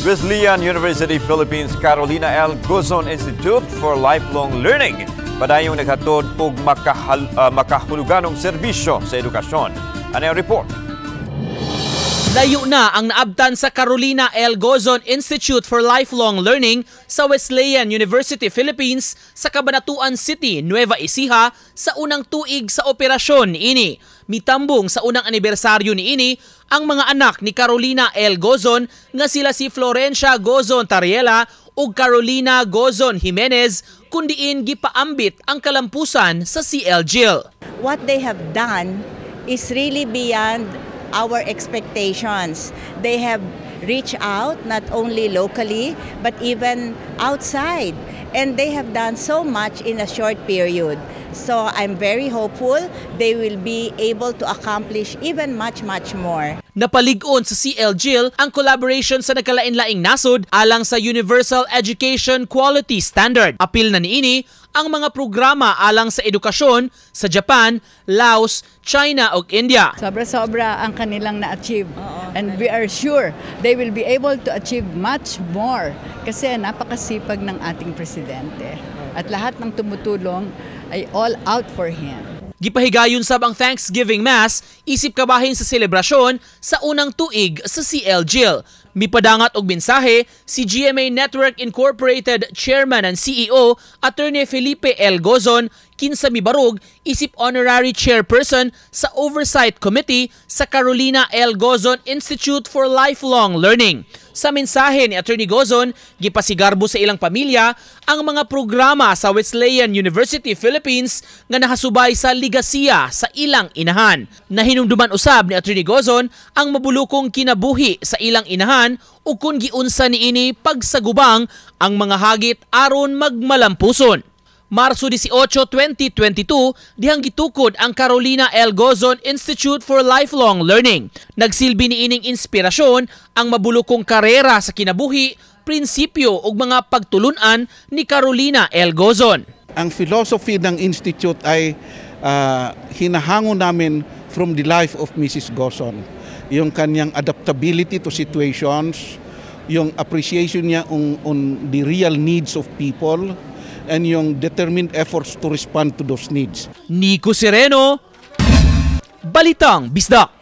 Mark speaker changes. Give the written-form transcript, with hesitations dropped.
Speaker 1: Wesleyan University Philippines Carolina L. Gozon Institute for Lifelong Learning padayong naghatod og makahuluganong serbisyo sa edukasyon. Ano ang report?
Speaker 2: Layo na ang naabtan sa Carolina L. Gozon Institute for Lifelong Learning sa Wesleyan University Philippines sa Cabanatuan City, Nueva Ecija sa unang tuig sa operasyon niini. Mitambong sa unang anibersaryo niini ang mga anak ni Carolina L. Gozon nga sila si Florencia Gozon Tariela ug Carolina Gozon Jimenez kundiin gipaambit ang kalampusan sa CL-GIL.
Speaker 3: What they have done is really beyond our expectations. They have reached out not only locally but even outside, and they have done so much in a short period. So I'm very hopeful they will be able to accomplish even much more.
Speaker 2: Napalig-on sa CL-GIL ang collaboration sa nagkalain-laing nasod alang sa Universal Education Quality Standard. Apil na niini ang mga programa alang sa edukasyon sa Japan, Laos, China ug India.
Speaker 4: Sobra-sobra ang kanilang na-achieve. And we are sure they will be able to achieve much more kasi napakasipag ng ating presidente. At lahat ng tumutulong ay all out for him.
Speaker 2: Gipahigayon sab ang Thanksgiving Mass isip kabahin sa selebrasyon sa unang tuig sa CL-GIL. Mipadangat og mensahe si GMA Network Incorporated Chairman and CEO Attorney Felipe L. Gozon kinsa mibarog isip honorary chairperson sa Oversight Committee sa Carolina L. Gozon Institute for Lifelong Learning. Sa mensahe ni Attorney Gozon, gipasigarbo sa ilang pamilya ang mga programa sa Wesleyan University Philippines nga nahasubay sa ligasiya sa ilang inahan. Nahinumduman usab ni Attorney Gozon ang mabulukong kinabuhi sa ilang inahan ug kun giunsa niini pagsagubang ang mga hagit aron magmalampuson. Marso 18, 2022, dihang gitukod ang Carolina L. Gozon Institute for Lifelong Learning. Nagsilbi niining inspirasyon ang mabulukong karera sa kinabuhi, prinsipyo ug mga pagtulunan ni Carolina L. Gozon.
Speaker 5: Ang philosophy ng institute ay hinahango namin from the life of Mrs. Gozon. Yung kanyang adaptability to situations, yung appreciation niya on the real needs of people, and yung determined efforts to respond to those needs.
Speaker 2: Nico Sereno, Balitang Bisdak.